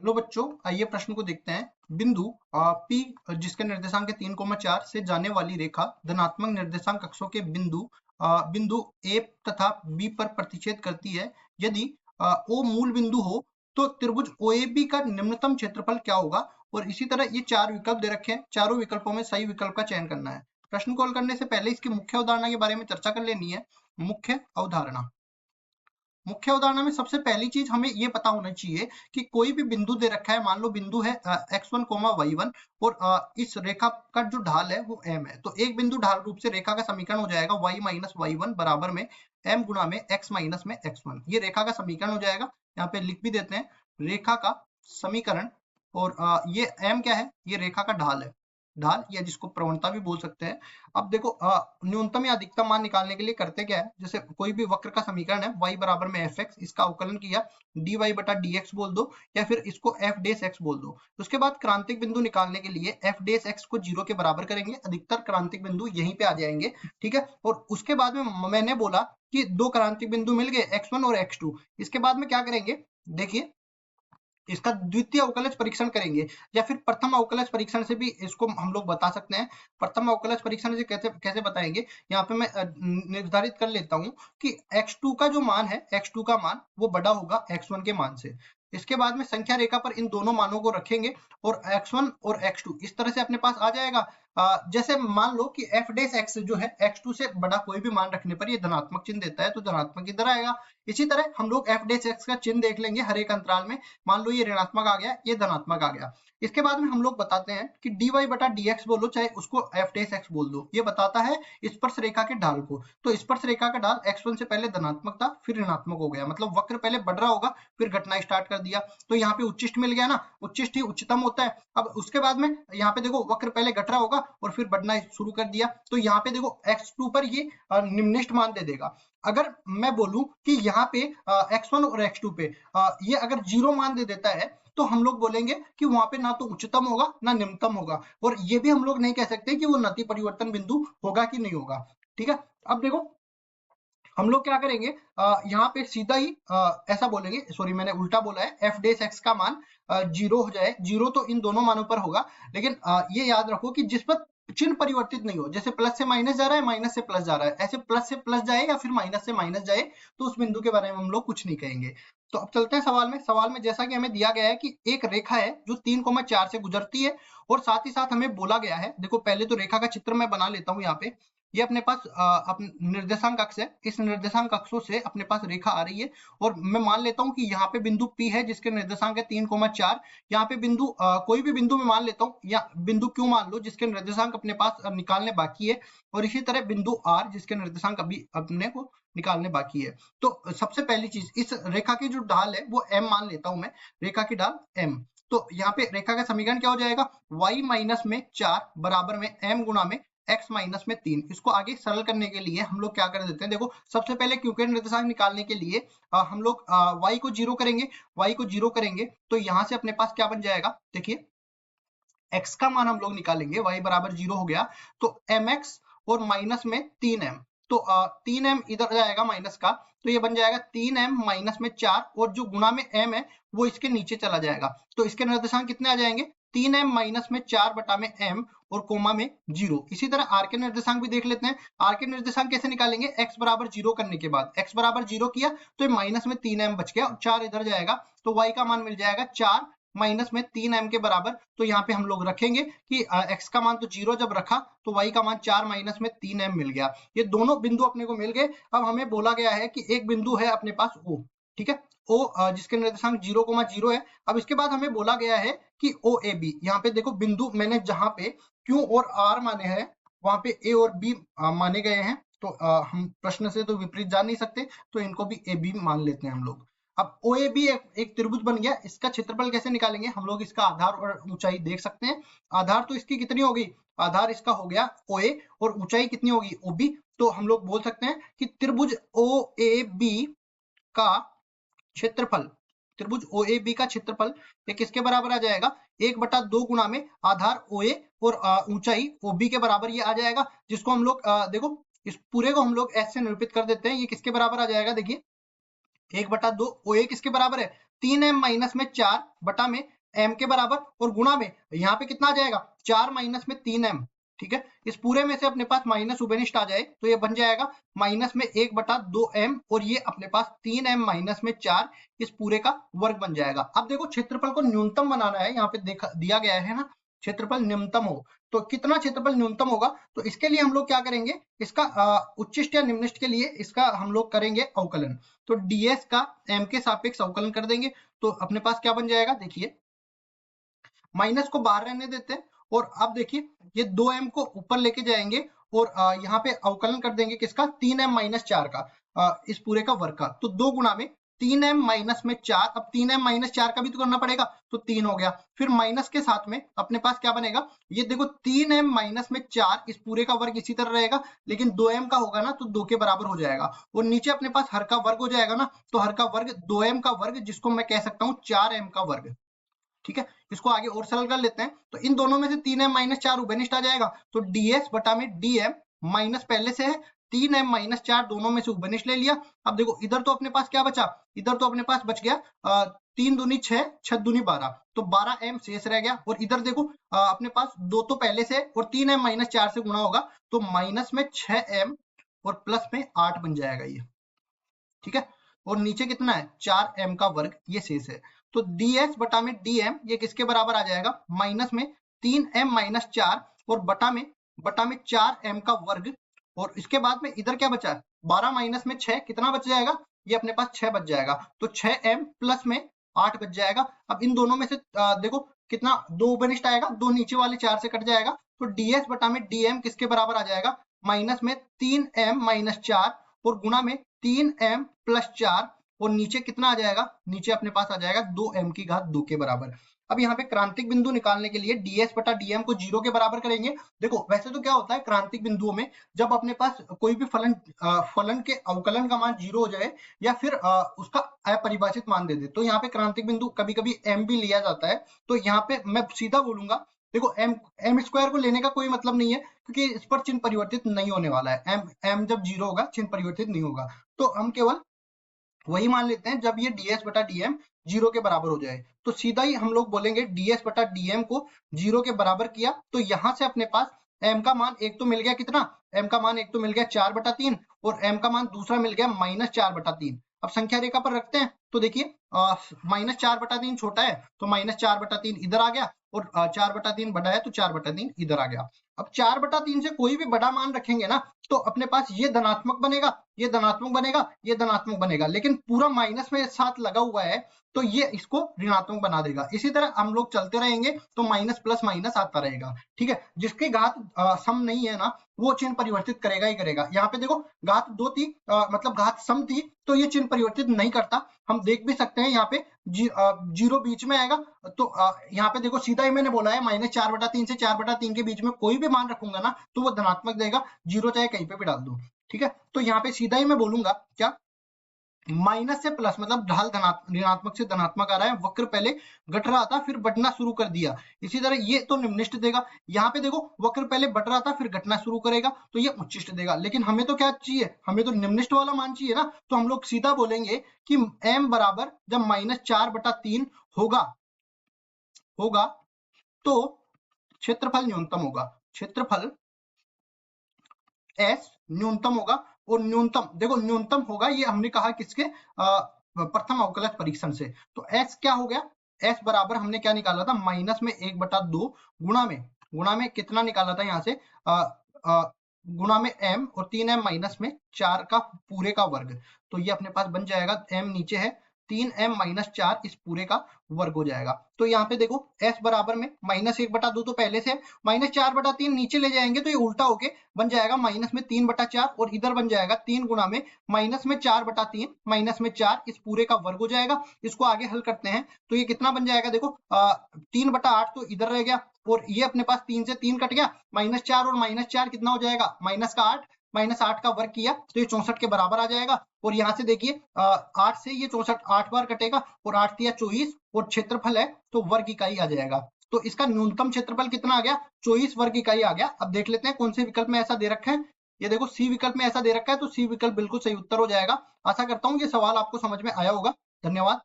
Hello बच्चों, आइए प्रश्न को देखते हैं। बिंदु P जिसके निर्देशांक है 3,4 से जाने वाली रेखा धनात्मक निर्देशांक कक्षों के बिंदु A तथा B पर प्रतिच्छेद करती है। यदि O मूल बिंदु हो तो त्रिभुज OAB का निम्नतम क्षेत्रफल क्या होगा। और इसी तरह ये चार विकल्प दे रखे हैं, चारों विकल्पों में सही विकल्प का चयन करना है। प्रश्न को हल करने से पहले इसकी मुख्य अवधारणा के बारे में चर्चा कर लेनी है। मुख्य उदाहरण में सबसे पहली चीज हमें ये पता होना चाहिए कि कोई भी बिंदु दे रखा है। मान लो बिंदु है x1, y1 और इस रेखा का जो ढाल है वो m है। तो एक बिंदु ढाल रूप से रेखा का समीकरण हो जाएगा y माइनस y1 बराबर में m गुणा में x माइनस में x1। ये रेखा का समीकरण हो जाएगा। यहाँ पे लिख भी देते हैं रेखा का समीकरण। और ये m क्या है, ये रेखा का ढाल है, ढाल या जिसको प्रवणता भी बोल सकते हैं। अब देखो न्यूनतम या अधिकतम मान निकालने के लिए करते क्या है, जैसे कोई भी वक्र का समीकरण है y बराबर में fx, इसका अवकलन किया dy बटा dx बोल दो या फिर इसको f डेस x बोल दो। उसके बाद क्रांतिक बिंदु निकालने के लिए f डेस x को 0 के बराबर करेंगे, अधिकतर क्रांतिक बिंदु यहीं पे आ जाएंगे। ठीक है, और उसके बाद में मैंने बोला कि दो क्रांतिक बिंदु मिल गए x1 और x2। इसके बाद में क्या करेंगे, देखिए इसका द्वितीय अवकलज परीक्षण करेंगे या फिर प्रथम अवकलज परीक्षण से भी इसको हम लोग बता सकते हैं। प्रथम अवकलज परीक्षण से कैसे कैसे बताएंगे, यहाँ पे मैं निर्धारित कर लेता हूँ कि x2 का जो मान है, x2 का मान वो बड़ा होगा x1 के मान से। इसके बाद में संख्या रेखा पर इन दोनों मानों को रखेंगे और x1 और x2 इस तरह से अपने पास आ जाएगा। जैसे मान लो कि f डेस x जो है x2 से बड़ा कोई भी मान रखने पर ये धनात्मक चिन्ह देता है तो धनात्मक इधर आएगा। इसी तरह हम लोग f डेस x का चिन्ह देख लेंगे हर एक अंतराल में। मान लो ये ऋणात्मक आ गया, ये धनात्मक आ गया। इसके बाद में हम लोग बताते हैं कि dy बटा dx बोलो, चाहे उसको f डेस x बोल दो, ये बताता है स्पर्श रेखा के ढाल को। तो स्पर्श रेखा का ढाल x1 से पहले धनात्मक था फिर ऋणात्मक हो गया, मतलब वक्र पहले बढ़ रहा होगा फिर घटना स्टार्ट कर दिया। तो यहाँ पे उच्चिष्ट मिल गया ना, उच्चिष्ट ही उच्चतम होता है। अब उसके बाद में यहाँ पे देखो वक्र पहले घट रहा होगा और फिर बढ़ना शुरू कर दिया। तो यहाँ पे देखो x2 पर ये निम्निष्ठ मान दे देगा। अगर मैं बोलूं कि यहाँ पे x1 और x2 पे ये अगर 0 मान दे देता है तो हम लोग बोलेंगे कि वहां पे ना तो उच्चतम होगा ना निम्नतम होगा। और ये भी हम लोग नहीं कह सकते कि वो नति परिवर्तन बिंदु होगा कि नहीं होगा। ठीक है, अब देखो हम लोग क्या करेंगे, यहाँ पे सीधा ही ऐसा बोलेंगे, सॉरी मैंने उल्टा बोला है, f डेस x का मान 0 हो जाए। 0 तो इन दोनों मानों पर होगा, लेकिन ये याद रखो कि जिस पर चिन्ह परिवर्तित नहीं हो, जैसे प्लस से माइनस जा रहा है, माइनस से प्लस जा रहा है, ऐसे प्लस से प्लस जाए या फिर माइनस से माइनस जाए तो उस बिंदु के बारे में हम लोग कुछ नहीं कहेंगे। तो अब चलते हैं सवाल में। सवाल में जैसा कि हमें दिया गया है कि एक रेखा है जो 3,4 से गुजरती है और साथ ही साथ हमें बोला गया है, देखो पहले तो रेखा का चित्र मैं बना लेता हूँ। यहाँ पे ये अपने पास निर्देशांक अक्ष है, इस निर्देशांक अक्षों से अपने पास रेखा आ रही है और मैं मान लेता हूं कि यहाँ पे बिंदु P है जिसके निर्देशांक है 3,4। यहाँ पे बिंदु कोई भी बिंदु मैं मान लेता हूँ, या बिंदु Q मान लो जिसके निर्देशांक अपने पास निकालने बाकी है, और इसी तरह बिंदु R जिसके निर्देशांक अभी अपने को निकालने बाकी है। तो सबसे पहली चीज, इस रेखा की जो ढाल है वो m मान लेता हूं मैं, रेखा की ढाल m। तो यहाँ पे रेखा का समीकरण क्या हो जाएगा, y माइनस में 4 बराबर में m गुणा में x माइनस में 3। इसको आगे सरल करने के लिए हम लोग क्या कर देते हैं, देखो सबसे पहले क्यू के निर्देशांक निकालने के लिए हम लोग y को 0 करेंगे। y को 0 करेंगे तो यहाँ से अपने पास क्या बन जाएगा, देखिए x का मान हम लोग निकालेंगे, y बराबर 0 हो गया तो mx और माइनस में 3m। तो 3m इधर जाएगा माइनस का, तो ये बन जाएगा 3m माइनस में 4 और जो गुणा में m है वो इसके नीचे चला जाएगा। तो इसके निर्देशांक कितने आ जाएंगे, 3m माइनस में 4 बटा में m और कोमा में 0। इसी तरह r के निर्देशांक भी देख लेते हैं। r के निर्देशांक कैसे निकालेंगे, x बराबर 0 करने के बाद, x बराबर 0 किया तो माइनस में 3m बच गया और 4 इधर जाएगा तो y का मान मिल जाएगा 4 माइनस में 3m के बराबर। तो यहाँ पे हम लोग रखेंगे कि x का मान तो 0 जब रखा तो y का मान 4 माइनस में 3m मिल गया। ये दोनों बिंदु अपने को मिल गए। अब हमें बोला गया है कि एक बिंदु है अपने पास O, ठीक है, O जिसके निर्देशांक 0,0 है। अब इसके बाद हमें बोला गया है कि OAB, यहाँ पे देखो बिंदु मैंने जहां पे Q और R माने हैं वहां पे A और B माने गए हैं। तो हम प्रश्न से तो विपरीत जा नहीं सकते, तो इनको भी AB मान लेते हैं हम लोग। अब OAB एक त्रिभुज बन गया, इसका क्षेत्रफल कैसे निकालेंगे हम लोग, इसका आधार और ऊंचाई देख सकते हैं। आधार तो इसकी कितनी होगी, आधार इसका हो गया OA और ऊंचाई कितनी होगी OB। तो हम लोग बोल सकते हैं कि त्रिभुज OAB का क्षेत्रफल, त्रिभुज OAB का क्षेत्रफल ये किसके बराबर आ जाएगा, 1/2 गुणा में आधार OA और ऊंचाई OB के बराबर ये आ जाएगा। जिसको हम लोग देखो इस पूरे को हम लोग S से निरूपित कर देते हैं। ये किसके बराबर आ जाएगा, देखिए 1/2 वो a किसके बराबर है 3m माइनस में 4 बटा में m के बराबर और गुणा में यहाँ पे कितना आ जाएगा 4 माइनस में 3m। ठीक है, इस पूरे में से अपने पास माइनस उबेनिष्ट आ जाए तो ये बन जाएगा माइनस में 1/2m और ये अपने पास 3m माइनस में 4 इस पूरे का वर्ग बन जाएगा। अब देखो क्षेत्रफल को न्यूनतम बनाना है, यहाँ पे देखा दिया गया है ना क्षेत्रफल न्यूनतम हो, तो कितना क्षेत्रफल न्यूनतम होगा, तो इसके लिए हम लोग क्या करेंगे, इसका उच्चिष्ट या निम्निष्ट के लिए इसका हम लोग करेंगे अवकलन। तो ds का m के सापेक्ष अवकलन कर देंगे तो अपने पास क्या बन जाएगा, देखिए माइनस को बाहर रहने देते हैं और अब देखिए ये 2m को ऊपर लेके जाएंगे और यहाँ पे अवकलन कर देंगे किसका 3m माइनस 4 का इस पूरे का वर्ग का, तो 2 गुणा में 3m माइनस में 4, अब 3m माइनस 4 का भी तो करना पड़ेगा तो 3 हो गया, फिर माइनस के साथ में अपने पास क्या बनेगा, ये देखो 3m माइनस में 4 इस पूरे का वर्ग इसी तरह रहेगा लेकिन 2m का होगा ना तो 2 के बराबर हो जाएगा और नीचे अपने पास हर का वर्ग हो जाएगा ना, तो हर का वर्ग 2m का वर्ग जिसको मैं कह सकता हूँ 4m का वर्ग। ठीक है, इसको आगे और सरल कर लेते हैं, तो इन दोनों में से 3m माइनस 4 उभयनिष्ठ आ जाएगा तो ds बटा में dm माइनस पहले से है 3m माइनस 4 दोनों में से उभयनिष्ठ ले लिया। अब देखो इधर तो अपने पास क्या बचा, इधर तो अपने पास बच गया 3 दूनी 6 6 दूनी 12 तो 12m शेष रह गया और इधर देखो अपने पास 2 तो पहले से और 3m माइनस 4 से गुणा होगा तो माइनस में 6m और प्लस में 8 बन जाएगा ये। ठीक है, और नीचे कितना है 4m का वर्ग ये शेष है, तो ds बटा में dm ये किसके बराबर आ जाएगा माइनस में 3m माइनस 4 और बटा में 4m का वर्ग और इसके बाद में इधर क्या बचा 12 माइनस में 6 कितना बच जाएगा, ये अपने पास 6 बच जाएगा तो 6m प्लस में 8 बच जाएगा। अब इन दोनों में से देखो कितना 2 उपनिष्ठ आएगा, 2 नीचे वाले 4 से कट जाएगा तो ds बटा में dm किसके बराबर आ जाएगा माइनस में 3m माइनस 4 और गुणा में 3m प्लस 4 और नीचे कितना आ जाएगा, नीचे अपने पास आ जाएगा 2m की घात 2 के बराबर। अब यहाँ पे क्रांतिक बिंदु निकालने के लिए ds बटा dm को 0 के बराबर करेंगे। देखो वैसे तो क्या होता है क्रांतिक बिंदुओं में जब अपने पास कोई भी फलन के अवकलन का मान 0 हो जाए या फिर उसका अपरिभाषित मान दे दे तो यहाँ पे क्रांतिक बिंदु कभी कभी m भी लिया जाता है। तो यहाँ पे मैं सीधा बोलूंगा देखो m स्क्वायर को लेने का कोई मतलब नहीं है क्योंकि इस पर चिन्ह परिवर्तित नहीं होने वाला है, m जब 0 होगा चिन्ह परिवर्तित नहीं होगा, तो हम केवल वही मान लेते हैं जब ये ds बटा dm 0 के बराबर हो जाए, तो सीधा ही हम लोग बोलेंगे ds बटा dm को 0 के बराबर किया तो यहाँ से अपने पास m का मान एक तो मिल गया कितना, m का मान एक तो मिल गया 4/3 और m का मान दूसरा मिल गया माइनस 4/3। अब संख्या रेखा पर रखते हैं तो देखिए माइनस 4/3 छोटा है तो माइनस 4/3 इधर आ गया और 4/3 बड़ा है तो 4/3 इधर आ गया। अब 4/3 से कोई भी बड़ा मान रखेंगे ना तो अपने पास ये धनात्मक बनेगा, ये धनात्मक बनेगा, ये धनात्मक बनेगा, लेकिन पूरा माइनस में साथ लगा हुआ है तो ये इसको ऋणात्मक बना देगा। इसी तरह हम लोग चलते रहेंगे तो माइनस प्लस माइनस आता रहेगा। ठीक है, जिसकी घात सम नहीं है ना वो चिन्ह परिवर्तित करेगा ही करेगा। यहाँ पे देखो घात 2 थी मतलब घात सम थी तो ये चिन्ह परिवर्तित नहीं करता। हम देख भी सकते हैं यहाँ पे 0 बीच में आएगा तो यहाँ पे देखो सीधा ही मैंने बोला है माइनस 4/3 से 4/3 के बीच में कोई भी मान रखूंगा ना तो वो धनात्मक देगा, 0 चाहे कहीं पे भी डाल दो। ठीक है, तो यहाँ पे सीधा ही मैं बोलूंगा क्या माइनस से प्लस मतलब ढाल ऋणात्मक से धनात्मक आ रहा है, वक्र पहले घट रहा था फिर बढ़ना शुरू कर दिया, इसी तरह ये तो निम्निष्ट देगा। यहाँ पे देखो वक्र पहले बढ़ रहा था फिर घटना शुरू करेगा तो ये उच्चिष्ट देगा, लेकिन हमें तो क्या चाहिए, हमें तो निम्निष्ट वाला मान चाहिए ना, तो हम लोग सीधा बोलेंगे कि m बराबर जब माइनस 4/3 होगा तो क्षेत्रफल न्यूनतम होगा, क्षेत्रफल s न्यूनतम होगा और न्यूनतम देखो न्यूनतम होगा ये हमने कहा किसके प्रथम अवकलज परीक्षण से, तो s क्या हो गया, s बराबर हमने क्या निकाला था माइनस में 1/2 गुणा में कितना निकाला था यहाँ से गुणा में m और 3m माइनस में 4 का पूरे का वर्ग, तो ये अपने पास बन जाएगा m नीचे है 3m माइनस 4 इस पूरे का वर्ग हो जाएगा। तो यहाँ पे देखो s बराबर में माइनस 1/2 तो पहले से माइनस 4/3 नीचे ले जाएंगे तो ये उल्टा होके बन जाएगा माइनस में 3/4 और इधर बन जाएगा 3 गुणा में माइनस में 4/3 माइनस में 4 इस पूरे का वर्ग हो जाएगा। इसको आगे हल करते हैं तो ये कितना बन जाएगा देखो 3/8 तो इधर रह गया और ये अपने पास 3 से 3 कट गया, माइनस 4 और माइनस 4 कितना हो जाएगा माइनस का 8, माइनस 8 का वर्ग किया तो ये 64 के बराबर आ जाएगा और यहाँ से देखिए 8 से ये 64 8 बार कटेगा और 8 तिया 24 और क्षेत्रफल है तो वर्ग इकाई आ जाएगा। तो इसका न्यूनतम क्षेत्रफल कितना आ गया 24 वर्ग इकाई आ गया। अब देख लेते हैं कौन से विकल्प में ऐसा दे रखा है, ये देखो सी विकल्प में ऐसा दे रखा है, तो सी विकल्प बिल्कुल सही उत्तर हो जाएगा। आशा करता हूँ ये सवाल आपको समझ में आया होगा। धन्यवाद।